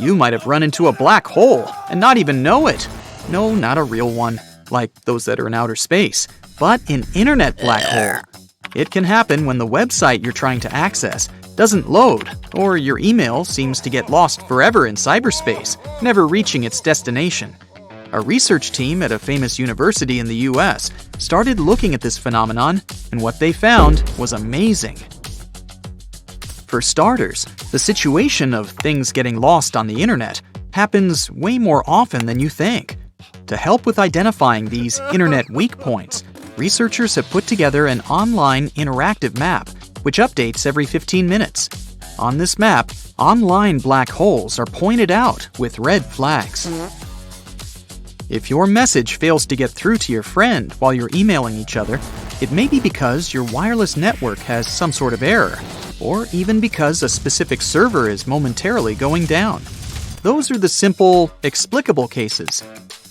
You might have run into a black hole and not even know it. No, not a real one, like those that are in outer space, but an internet black hole. It can happen when the website you're trying to access doesn't load, or your email seems to get lost forever in cyberspace, never reaching its destination. A research team at a famous university in the US started looking at this phenomenon, and what they found was amazing. For starters, the situation of things getting lost on the internet happens way more often than you think. To help with identifying these internet weak points, researchers have put together an online interactive map, which updates every 15 minutes. On this map, online black holes are pointed out with red flags. If your message fails to get through to your friend while you're emailing each other, it may be because your wireless network has some sort of error, or even because a specific server is momentarily going down. Those are the simple, explicable cases.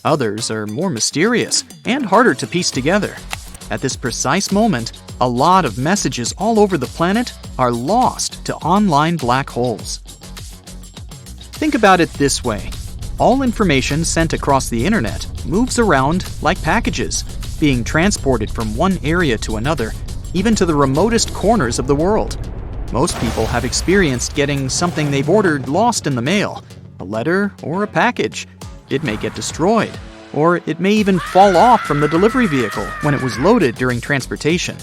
Others are more mysterious and harder to piece together. At this precise moment, a lot of messages all over the planet are lost to online black holes. Think about it this way. All information sent across the internet moves around like packages, being transported from one area to another, even to the remotest corners of the world. Most people have experienced getting something they've ordered lost in the mail, a letter or a package. It may get destroyed, or it may even fall off from the delivery vehicle when it was loaded during transportation.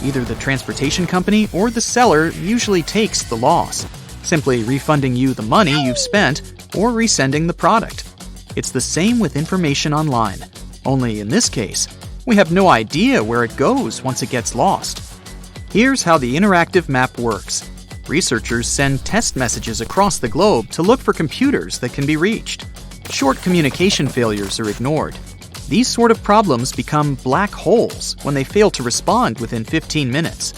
Either the transportation company or the seller usually takes the loss, simply refunding you the money you've spent or resending the product. It's the same with information online, only in this case, we have no idea where it goes once it gets lost. Here's how the interactive map works. Researchers send test messages across the globe to look for computers that can be reached. Short communication failures are ignored. These sort of problems become black holes when they fail to respond within 15 minutes.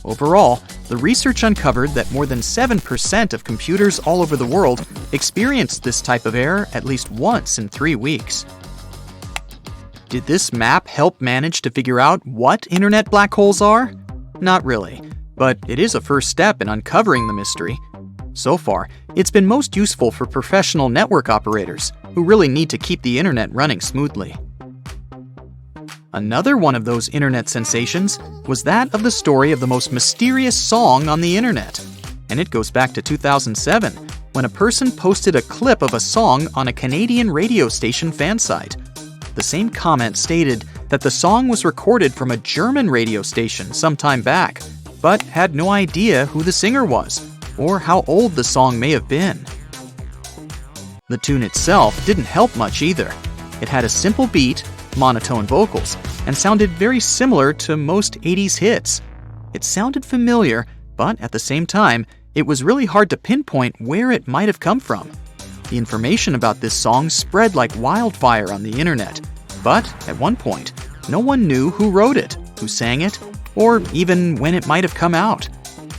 Overall, the research uncovered that more than 7% of computers all over the world experienced this type of error at least once in 3 weeks. Did this map help manage to figure out what internet black holes are? Not really, but it is a first step in uncovering the mystery. So far, it's been most useful for professional network operators who really need to keep the internet running smoothly. Another one of those internet sensations was that of the story of the most mysterious song on the internet. And it goes back to 2007, when a person posted a clip of a song on a Canadian radio station fan site. The same comment stated that the song was recorded from a German radio station some time back, but had no idea who the singer was, or how old the song may have been. The tune itself didn't help much either. It had a simple beat, monotone vocals, and sounded very similar to most 80s hits. It sounded familiar, but at the same time, it was really hard to pinpoint where it might have come from. The information about this song spread like wildfire on the internet, but at one point, no one knew who wrote it, who sang it, or even when it might have come out.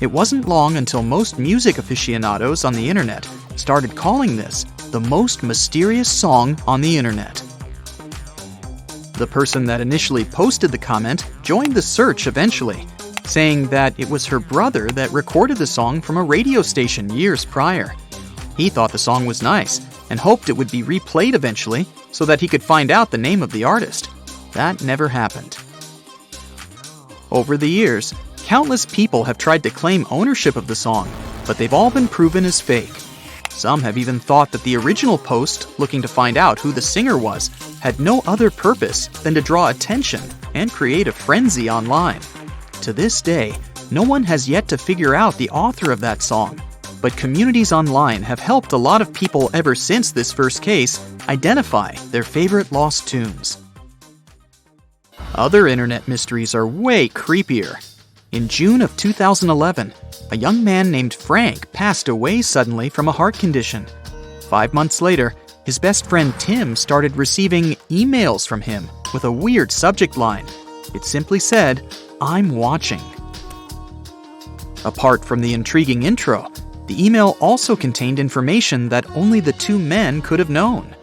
It wasn't long until most music aficionados on the internet started calling this the most mysterious song on the internet. The person that initially posted the comment joined the search eventually, saying that it was her brother that recorded the song from a radio station years prior. He thought the song was nice and hoped it would be replayed eventually so that he could find out the name of the artist. That never happened. Over the years, countless people have tried to claim ownership of the song, but they've all been proven as fake. Some have even thought that the original post, looking to find out who the singer was, had no other purpose than to draw attention and create a frenzy online. To this day, no one has yet to figure out the author of that song, but communities online have helped a lot of people ever since this first case identify their favorite lost tunes. Other internet mysteries are way creepier. In June of 2011, a young man named Frank passed away suddenly from a heart condition. 5 months later, his best friend Tim started receiving emails from him with a weird subject line. It simply said, "I'm watching." Apart from the intriguing intro, the email also contained information that only the two men could have known.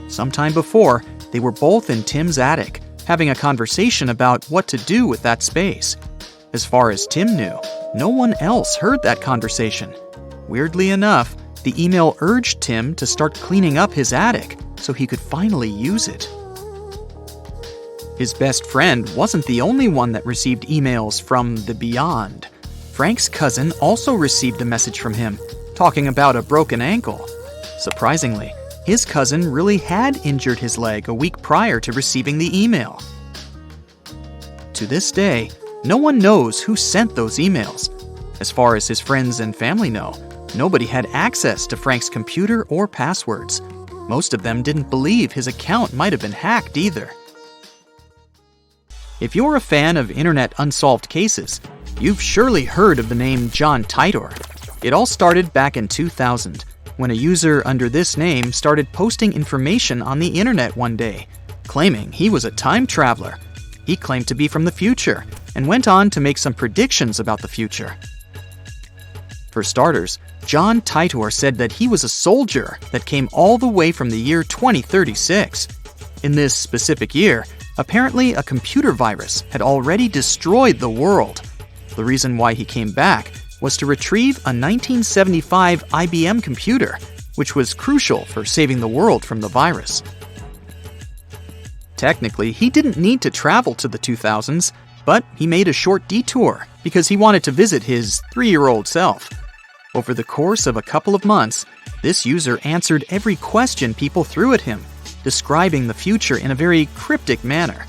Sometime before, they were both in Tim's attic, having a conversation about what to do with that space. As far as Tim knew, no one else heard that conversation. Weirdly enough, The email urged Tim to start cleaning up his attic so he could finally use it. His best friend wasn't the only one that received emails from the beyond. Frank's cousin also received a message from him, talking about a broken ankle. Surprisingly, his cousin really had injured his leg a week prior to receiving the email. To this day, no one knows who sent those emails. As far as his friends and family know, nobody had access to Frank's computer or passwords. Most of them didn't believe his account might have been hacked either. If you're a fan of internet unsolved cases, you've surely heard of the name John Titor. It all started back in 2000, when a user under this name started posting information on the internet one day, claiming he was a time traveler. He claimed to be from the future, and went on to make some predictions about the future. For starters, John Titor said that he was a soldier that came all the way from the year 2036. In this specific year, apparently a computer virus had already destroyed the world. The reason why he came back was to retrieve a 1975 IBM computer, which was crucial for saving the world from the virus. Technically, he didn't need to travel to the 2000s, but he made a short detour because he wanted to visit his 3-year-old self. Over the course of a couple of months, this user answered every question people threw at him, describing the future in a very cryptic manner.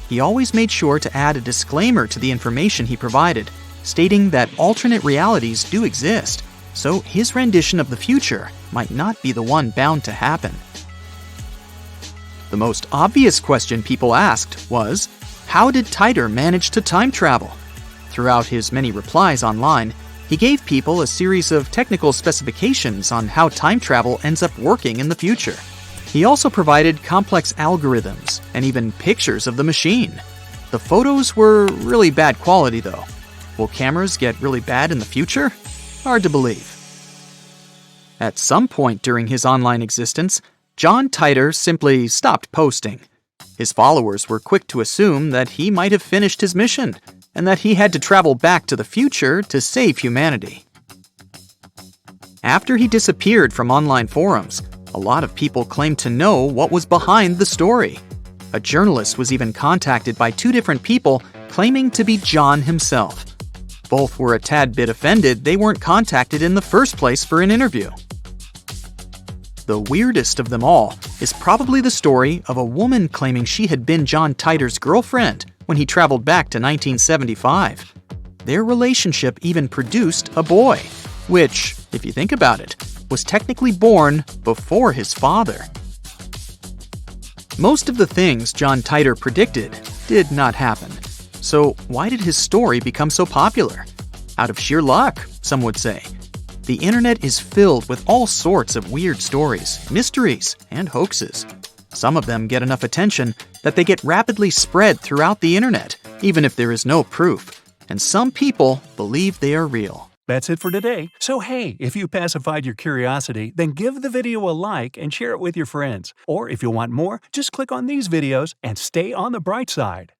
He always made sure to add a disclaimer to the information he provided, stating that alternate realities do exist, so his rendition of the future might not be the one bound to happen. The most obvious question people asked was, how did Titor manage to time travel? Throughout his many replies online, he gave people a series of technical specifications on how time travel ends up working in the future. He also provided complex algorithms and even pictures of the machine. The photos were really bad quality though. Will cameras get really bad in the future? Hard to believe. At some point during his online existence, John Titor simply stopped posting. His followers were quick to assume that he might have finished his mission, and that he had to travel back to the future to save humanity. After he disappeared from online forums, a lot of people claimed to know what was behind the story. A journalist was even contacted by 2 different people claiming to be John himself. Both were a tad bit offended they weren't contacted in the first place for an interview. The weirdest of them all is probably the story of a woman claiming she had been John Titor's girlfriend when he traveled back to 1975. Their relationship even produced a boy, which, if you think about it, was technically born before his father. Most of the things John Titor predicted did not happen. So why did his story become so popular? Out of sheer luck, some would say. The internet is filled with all sorts of weird stories, mysteries, and hoaxes. Some of them get enough attention that they get rapidly spread throughout the internet, even if there is no proof. And some people believe they are real. That's it for today. So hey, if you pacified your curiosity, then give the video a like and share it with your friends. Or if you want more, just click on these videos and stay on the bright side.